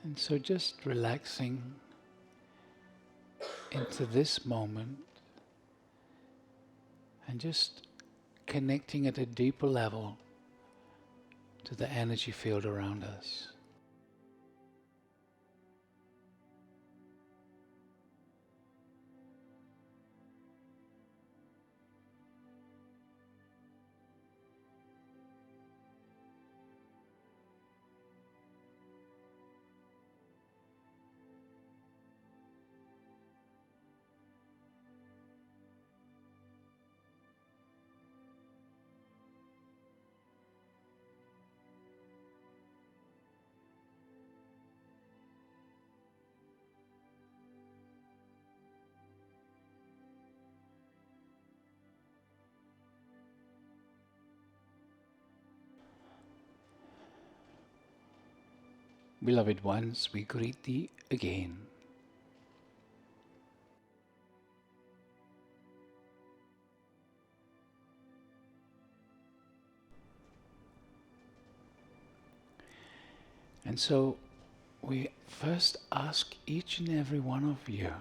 And so just relaxing into this moment and just connecting at a deeper level to the energy field around us. Beloved ones, we greet thee again. And so we first ask each and every one of you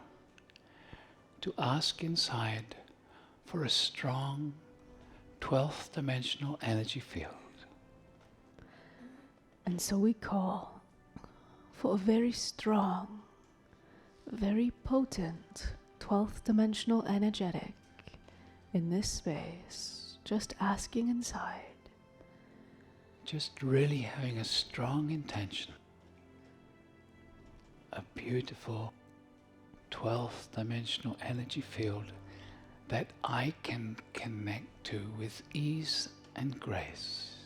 to ask inside for a strong 12th dimensional energy field. And so we call for a very strong, very potent 12th dimensional energetic in this space, just asking inside. Just really having a strong intention, a beautiful 12th dimensional energy field that I can connect to with ease and grace.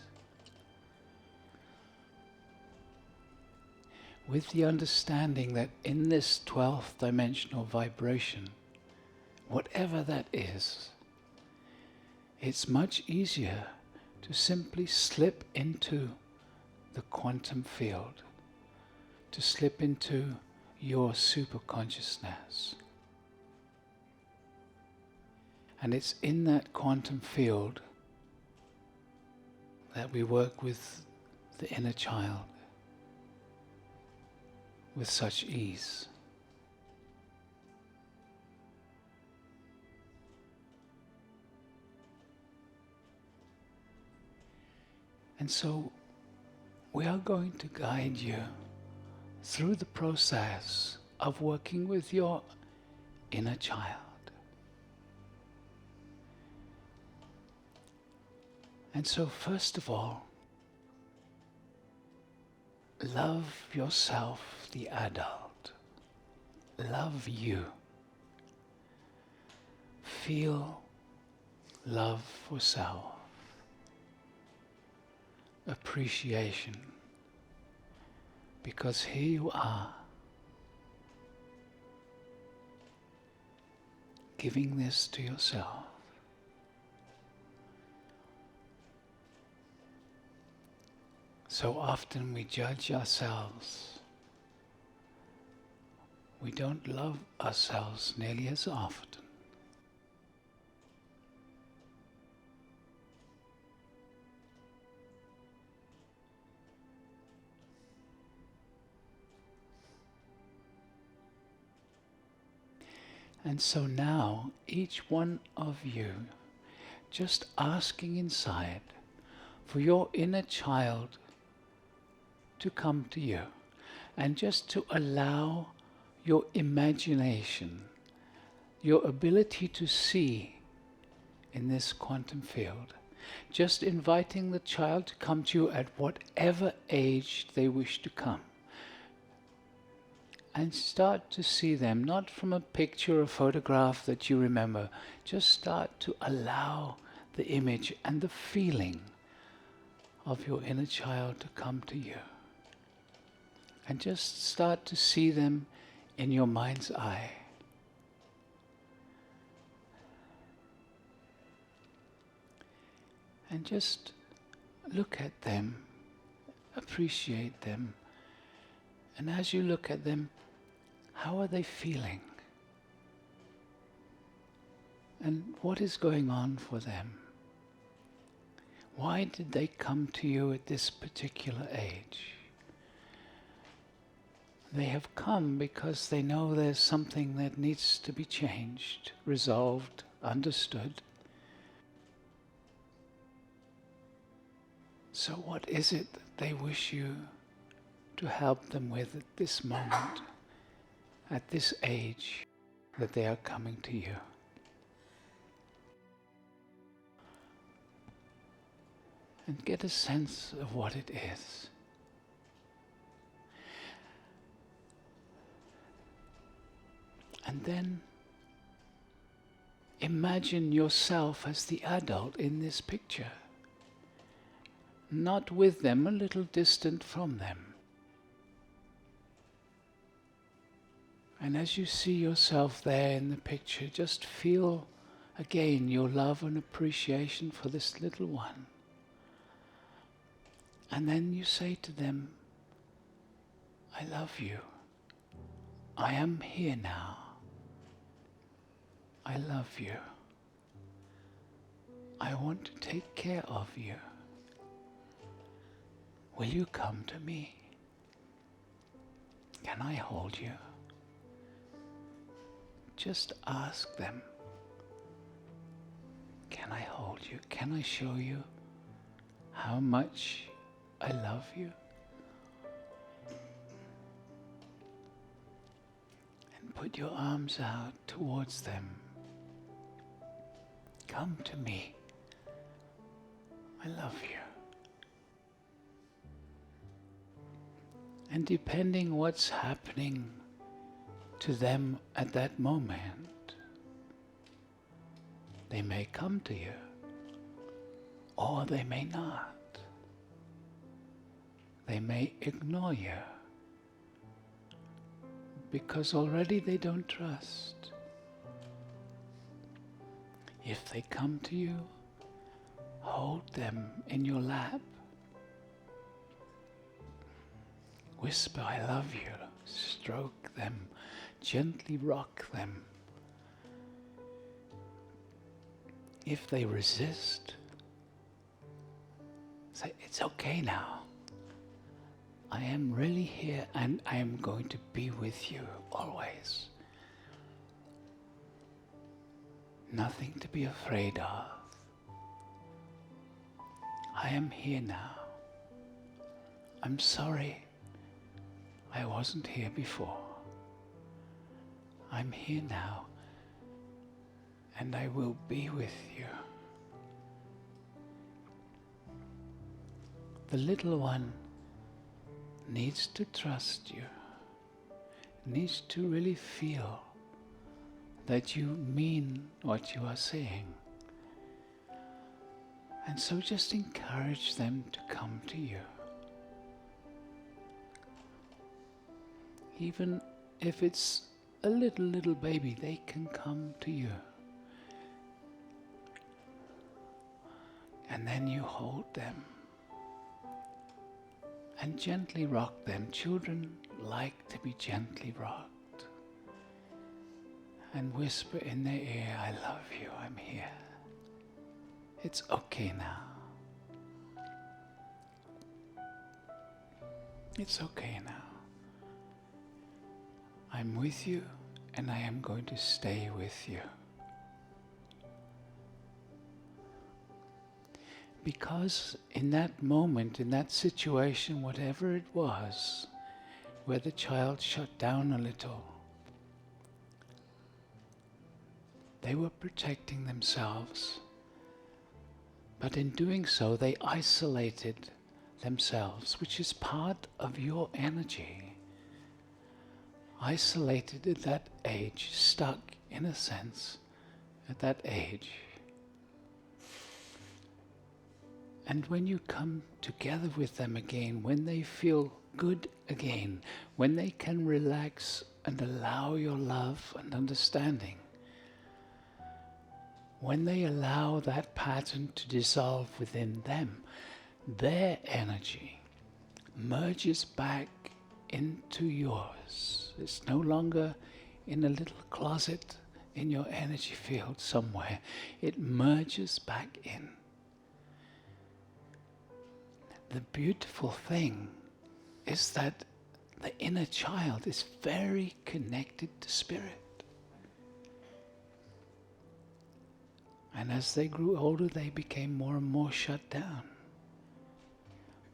With the understanding that in this 12th dimensional vibration, whatever that is, it's much easier to simply slip into the quantum field, to slip into your super consciousness. And it's in that quantum field that we work with the inner child with such ease. And so we are going to guide you through the process of working with your inner child. And so first of all, love yourself, the adult. Love you. Feel love for self. Appreciation. Because here you are, giving this to yourself. So often we judge ourselves. We don't love ourselves nearly as often. And so now, each one of you, just asking inside for your inner child to come to you, and just to allow your imagination, your ability to see in this quantum field, just inviting the child to come to you at whatever age they wish to come. And start to see them, not from a picture or photograph that you remember, just start to allow the image and the feeling of your inner child to come to you. And just start to see them in your mind's eye. And just look at them, appreciate them. And as you look at them, how are they feeling? And what is going on for them? Why did they come to you at this particular age? They have come because they know there's something that needs to be changed, resolved, understood. So what is it that they wish you to help them with at this moment, at this age, that they are coming to you? And get a sense of what it is. And then imagine yourself as the adult in this picture. Not with them, a little distant from them. And as you see yourself there in the picture, just feel again your love and appreciation for this little one. And then you say to them, I love you. I am here now. I love you. I want to take care of you. Will you come to me? Can I hold you? Just ask them. Can I hold you? Can I show you how much I love you? And put your arms out towards them. Come to me. I love you. And depending what's happening to them at that moment, they may come to you, or they may not. They may ignore you, because already they don't trust. If they come to you, hold them in your lap. Whisper, I love you. Stroke them. Gently rock them. If they resist, say, it's okay now. I am really here and I am going to be with you always. Nothing to be afraid of. I am here now. I'm sorry I wasn't here before. I'm here now, and I will be with you. The little one needs to trust you, needs to really feel that you mean what you are saying. And so just encourage them to come to you. Even if it's a little baby, they can come to you. And then you hold them and gently rock them. Children like to be gently rocked. And whisper in their ear, I love you, I'm here. It's okay now. It's okay now. I'm with you, and I am going to stay with you. Because in that moment, in that situation, whatever it was, where the child shut down a little, they were protecting themselves. But in doing so, they isolated themselves, which is part of your energy. Isolated at that age, stuck in a sense at that age. And when you come together with them again, when they feel good again, when they can relax and allow your love and understanding, when they allow that pattern to dissolve within them, their energy merges back into yours. It's no longer in a little closet in your energy field somewhere. It merges back in. The beautiful thing is that The inner child is very connected to spirit. And as they grew older, they became more and more shut down.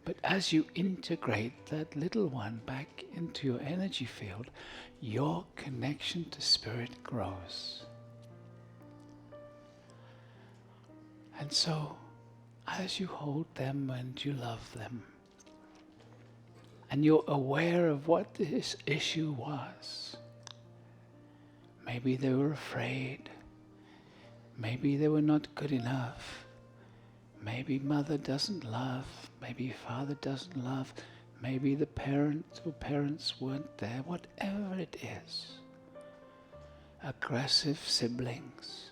But as you integrate that little one back into your energy field, your connection to spirit grows. And so, as you hold them and you love them, and you're aware of what this issue was, maybe they were afraid, maybe they were not good enough, maybe mother doesn't love, maybe father doesn't love, maybe the parent or parents weren't there, whatever it is. Aggressive siblings.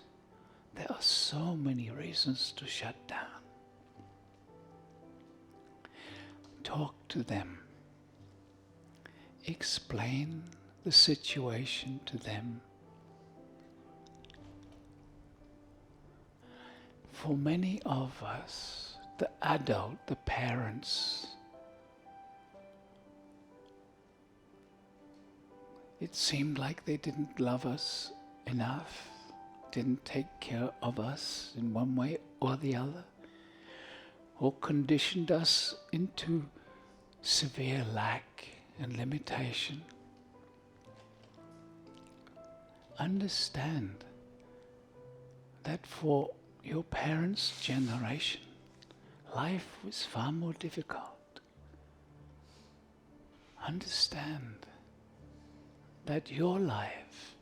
There are so many reasons to shut down. Talk to them. Explain the situation to them. For many of us, the adult, the parents, it seemed like they didn't love us enough, didn't take care of us in one way or the other, or conditioned us into severe lack and limitation. Understand that for your parents' generation, life was far more difficult. Understand that your life,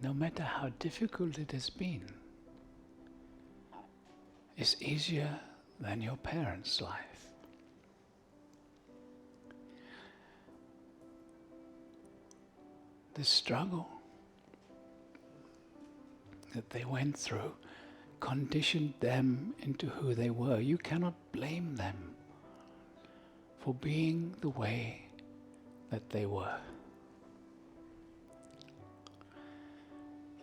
no matter how difficult it has been, is easier than your parents' life. The struggle that they went through conditioned them into who they were. You cannot blame them for being the way that they were.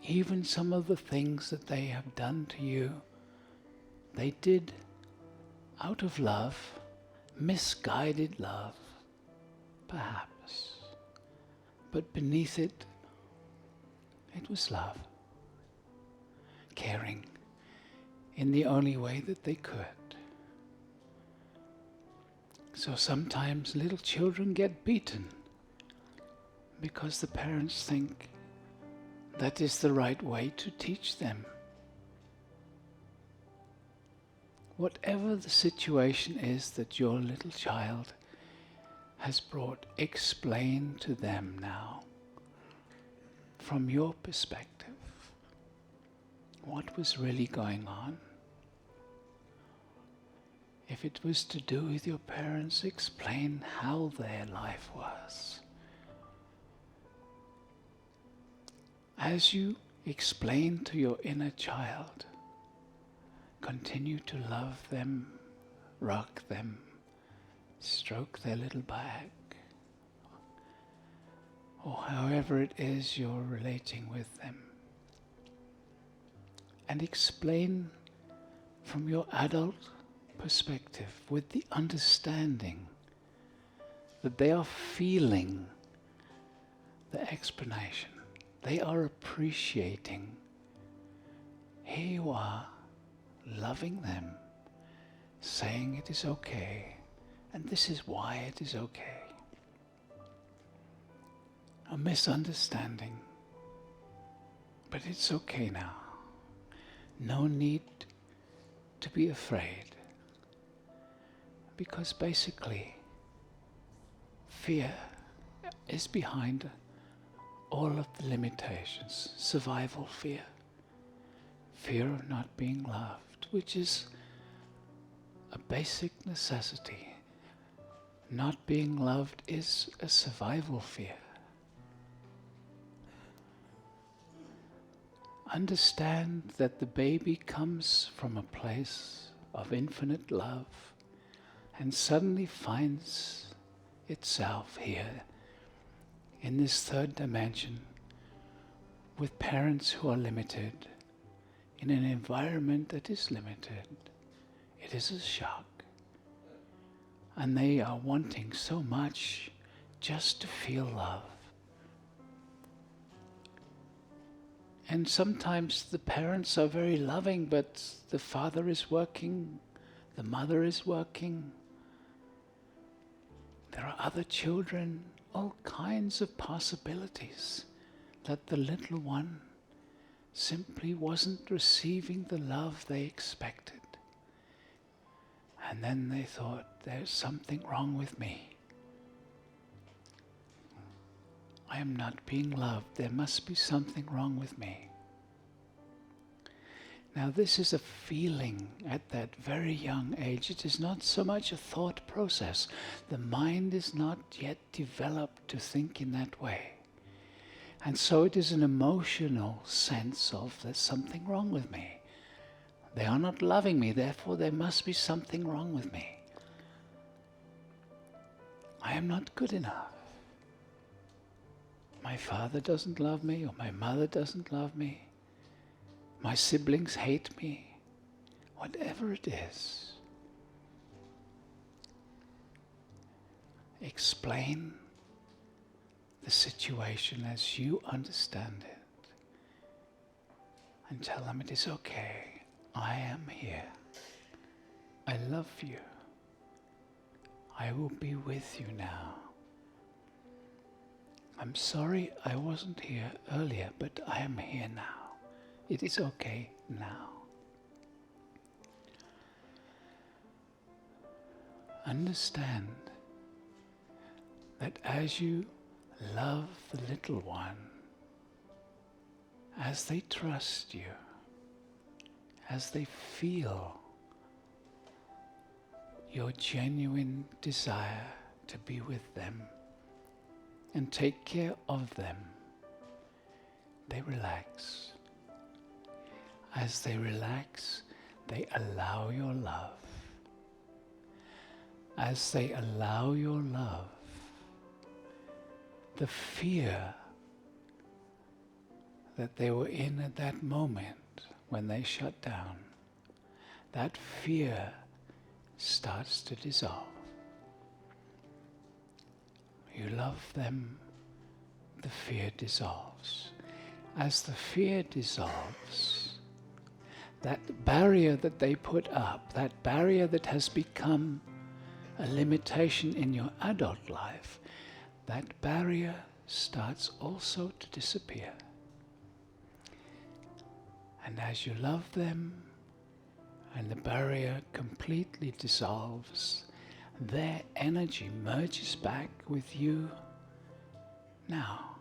Even some of the things that they have done to you, they did out of love, misguided love, perhaps. But beneath it, it was love. Caring in the only way that they could. So sometimes little children get beaten because the parents think that is the right way to teach them. Whatever the situation is that your little child has brought, explain to them now, from your perspective, what was really going on. If it was to do with your parents, explain how their life was. As you explain to your inner child, continue to love them, rock them, stroke their little back, or however it is you're relating with them. And explain from your adult perspective with the understanding that they are feeling the explanation. They are appreciating. Here you are, loving them, saying it is okay, and this is why it is okay. A misunderstanding, but it's okay now. No need to be afraid, because basically fear is behind all of the limitations. Survival fear, fear of not being loved, which is a basic necessity. Not being loved is a survival fear. Understand that the baby comes from a place of infinite love and suddenly finds itself here in this third dimension with parents who are limited, in an environment that is limited. It is a shock. and they are wanting so much just to feel love. And sometimes the parents are very loving, but the father is working, the mother is working. There are other children, all kinds of possibilities that the little one simply wasn't receiving the love they expected. And then they thought, there's something wrong with me. I am not being loved. There must be something wrong with me. Now this is a feeling at that very young age. It is not so much a thought process. The mind is not yet developed to think in that way. And so it is an emotional sense of there's something wrong with me. They are not loving me, therefore there must be something wrong with me. I am not good enough. My father doesn't love me, or my mother doesn't love me. My siblings hate me. Whatever it is. Explain the situation as you understand it. And tell them it is okay. I am here. I love you. I will be with you now. I'm sorry I wasn't here earlier, but I am here now. It is okay now. Understand that as you love the little one, as they trust you, as they feel your genuine desire to be with them and take care of them, they relax. As they relax, they allow your love. As they allow your love, the fear that they were in at that moment when they shut down, that fear starts to dissolve. You love them, the fear dissolves. As the fear dissolves, that barrier that they put up, that barrier that has become a limitation in your adult life, that barrier starts also to disappear. And as you love them and the barrier completely dissolves, their energy merges back with you now.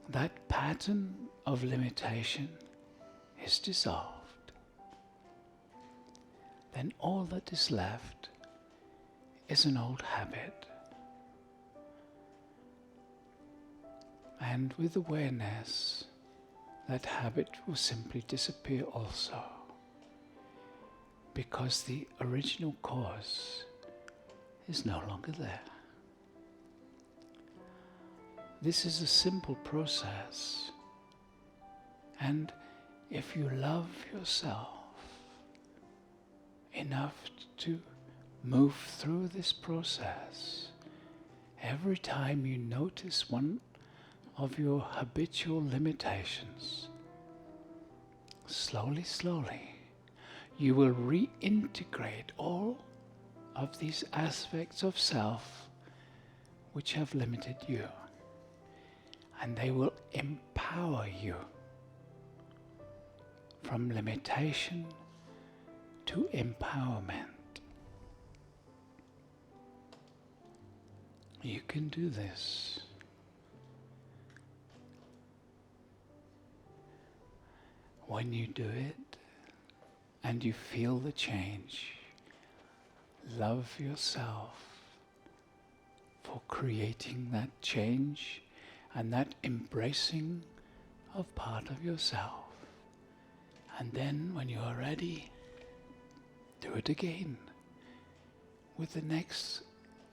That pattern of limitation is dissolved. Then all that is left is an old habit. And with awareness, that habit will simply disappear also, because the original cause is no longer there. This is a simple process, and if you love yourself enough to move through this process, every time you notice one of your habitual limitations, slowly, slowly, you will reintegrate all of these aspects of self which have limited you, and they will empower you from limitation to empowerment. You can do this. When you do it and you feel the change, love yourself for creating that change and that embracing of part of yourself. And then when you are ready, do it again with the next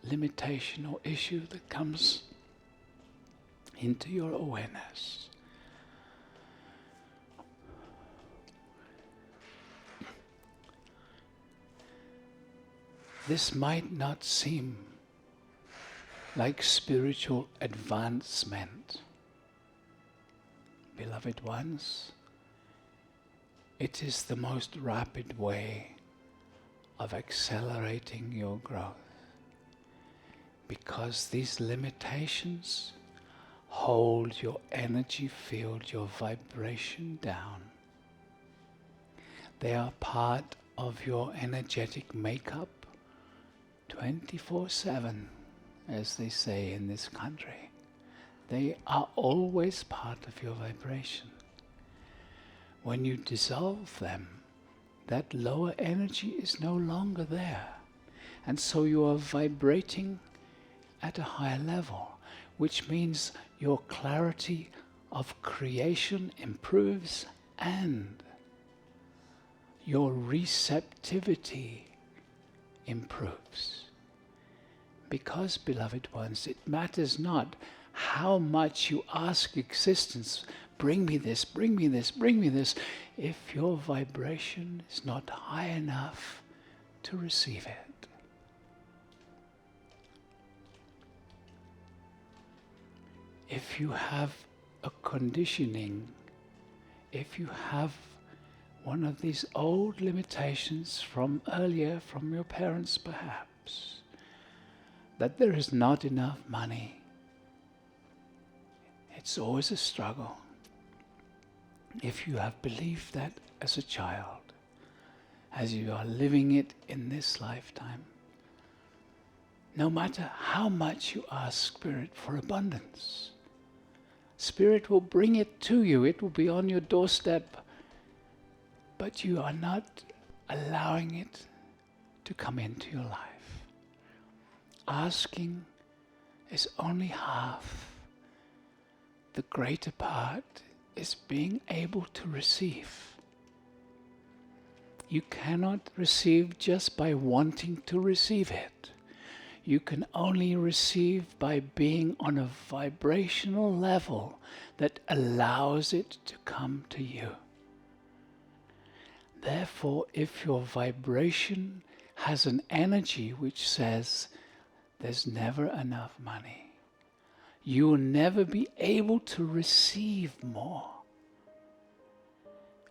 limitation or issue that comes into your awareness. this might not seem like spiritual advancement. Beloved ones, it is the most rapid way of accelerating your growth, because these limitations hold your energy field, your vibration down. They are part of your energetic makeup 24/7, as they say in this country. They are always part of your vibration. When you dissolve them, that lower energy is no longer there. And so you are vibrating at a higher level, which means your clarity of creation improves and your receptivity improves. Because, beloved ones, it matters not how much you ask existence, bring me this, bring me this, bring me this, if your vibration is not high enough to receive it. If you have a conditioning, if you have one of these old limitations from earlier, from your parents perhaps, that there is not enough money, it's always a struggle. If you have believed that as a child, as you are living it in this lifetime, no matter how much you ask Spirit for abundance, Spirit will bring it to you. It will be on your doorstep, but you are not allowing it to come into your life. Asking is only half. The greater part is being able to receive. You cannot receive just by wanting to receive it. You can only receive by being on a vibrational level that allows it to come to you. Therefore, if your vibration has an energy which says there's never enough money, you will never be able to receive more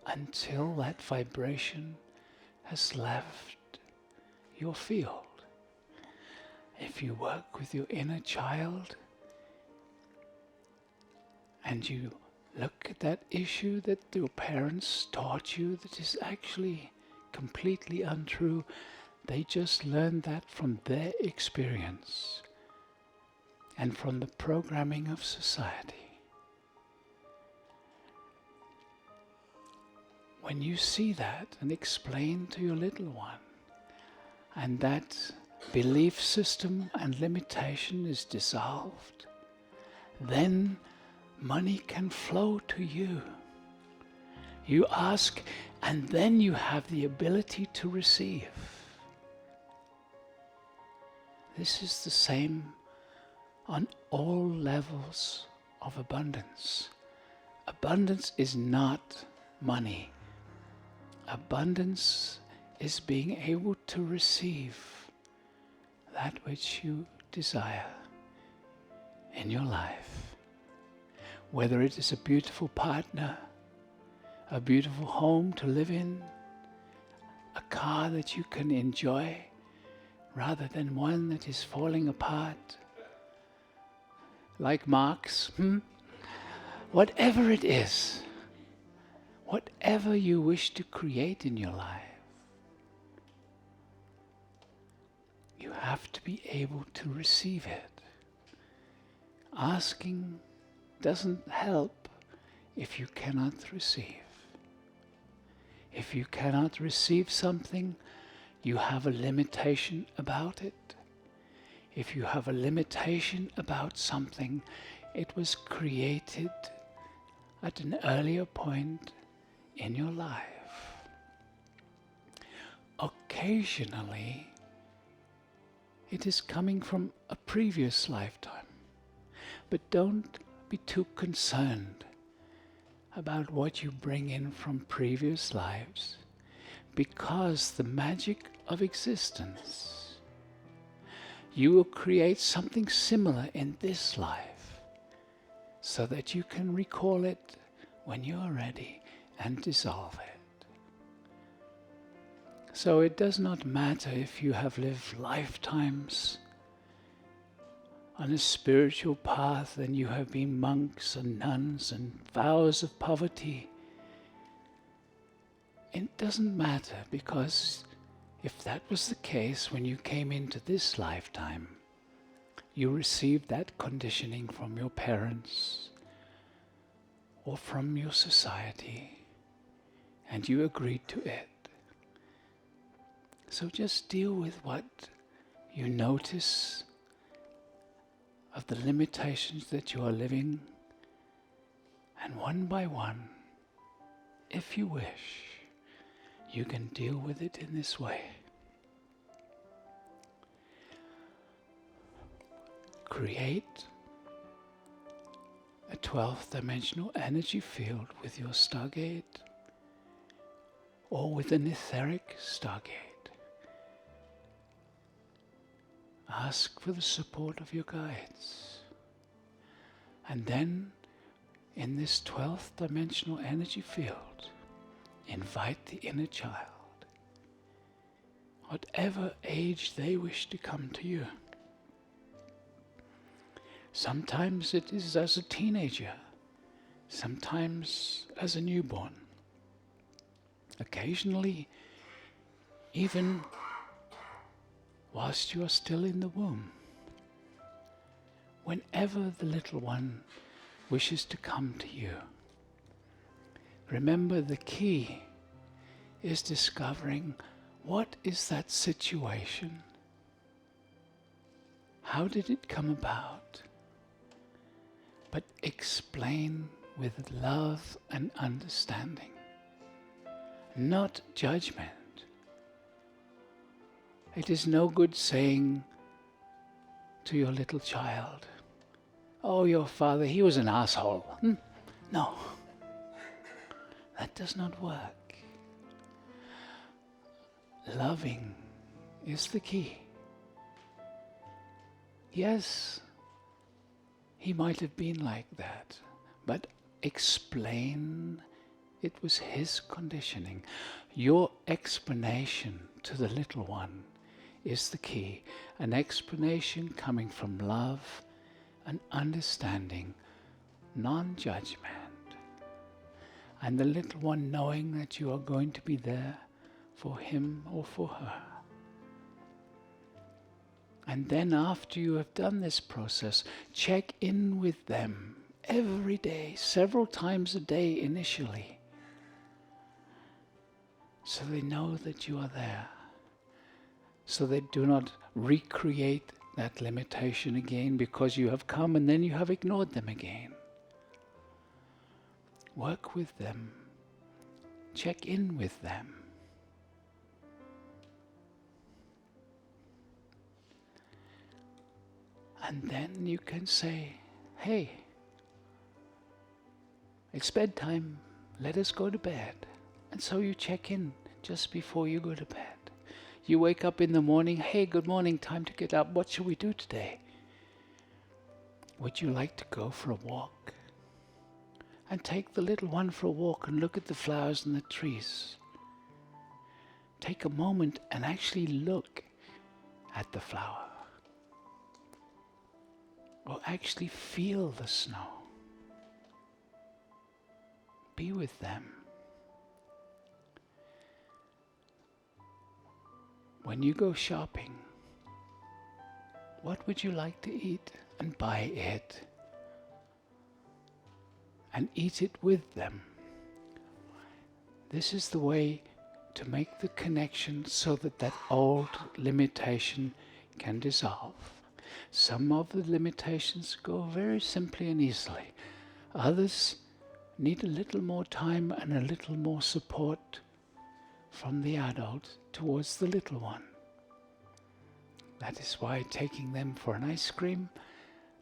until that vibration has left your field. If you work with your inner child and you look at that issue that your parents taught you that is actually completely untrue, they just learned that from their experience and from the programming of society. When you see that and explain to your little one, and that belief system and limitation is dissolved, then money can flow to you. You ask, and then you have the ability to receive. This is the same on all levels of abundance. Abundance is not money. Abundance is being able to receive that which you desire in your life. Whether it is a beautiful partner, a beautiful home to live in, a car that you can enjoy rather than one that is falling apart, like Marx, whatever it is, whatever you wish to create in your life, you have to be able to receive it. Asking doesn't help if you cannot receive. If you cannot receive something, you have a limitation about it. If you have a limitation about something, it was created at an earlier point in your life. Occasionally, it is coming from a previous lifetime. But don't be too concerned about what you bring in from previous lives, because the magic of existence you will create something similar in this life so that you can recall it when you are ready and dissolve it. So it does not matter if you have lived lifetimes on a spiritual path and you have been monks and nuns and vows of poverty. It doesn't matter, because if that was the case when you came into this lifetime, you received that conditioning from your parents or from your society, and you agreed to it. So just deal with what you notice of the limitations that you are living, and one by one, if you wish, you can deal with it in this way. Create a 12th dimensional energy field with your stargate or with an etheric stargate. Ask for the support of your guides. And then, in this 12th dimensional energy field, invite the inner child, whatever age they wish to come to you. Sometimes it is as a teenager, sometimes as a newborn. Occasionally, even whilst you are still in the womb. Whenever the little one wishes to come to you, remember the key is discovering what is that situation. How did it come about? But explain with love and understanding, not judgment. It is no good saying to your little child, "Oh, your father, he was an asshole." No, that does not work. Loving is the key. Yes, he might have been like that, but explain it was his conditioning. Your explanation to the little one is the key. An explanation coming from love and understanding, non-judgment. And the little one knowing that you are going to be there for him or for her. And then after you have done this process, check in with them every day, several times a day initially, so they know that you are there, so they do not recreate that limitation again because you have come and then you have ignored them again. Work with them, check in with them. And then you can say, "Hey, it's bedtime, let us go to bed." And so you check in just before you go to bed. You wake up in the morning, "Hey, good morning, time to get up. What shall we do today? Would you like to go for a walk?" And take the little one for a walk and look at the flowers and the trees. Take a moment and actually look at the flower. Or actually feel the snow. Be with them. When you go shopping, what would you like to eat? And buy it. And eat it with them. This is the way to make the connection so that that old limitation can dissolve. Some of the limitations go very simply and easily. Others need a little more time and a little more support from the adult towards the little one. That is why taking them for an ice cream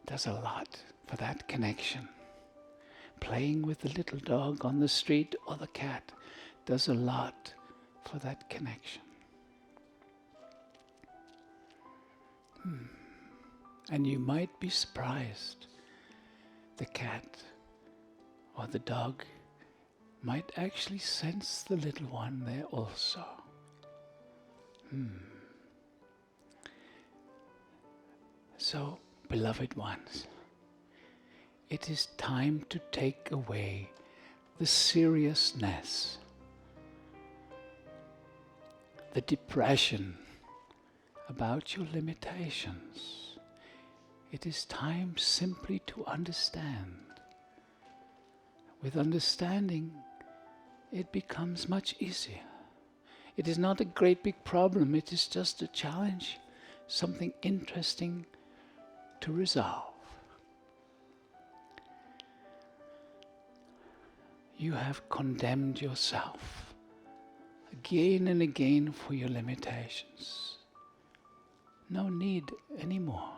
does a lot for that connection. Playing with the little dog on the street or the cat does a lot for that connection. And you might be surprised. The cat or the dog might actually sense the little one there also. So, beloved ones, it is time to take away the seriousness, the depression about your limitations. It is time simply to understand. With understanding, it becomes much easier. It is not a great big problem, it is just a challenge, something interesting to resolve. You have condemned yourself again and again for your limitations. No need anymore.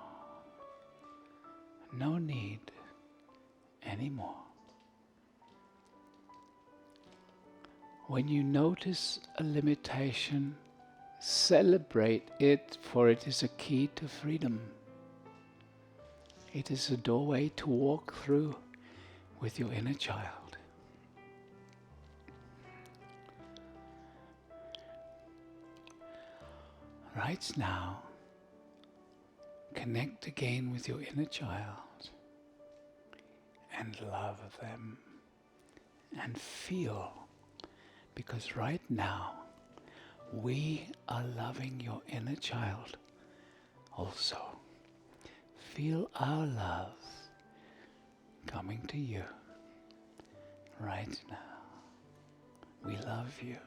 No need anymore. When you notice a limitation, celebrate it, for it is a key to freedom. It is a doorway to walk through with your inner child. Right now, connect again with your inner child and love them and feel, because right now we are loving your inner child also. Feel our love coming to you right now. We love you.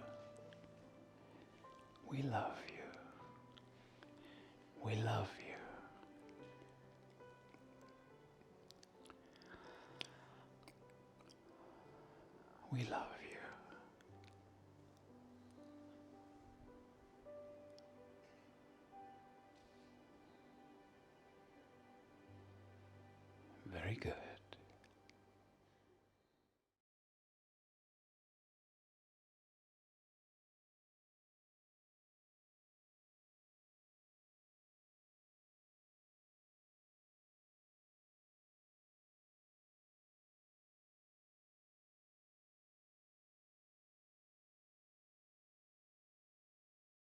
We love you. We love you. We love you. Very good.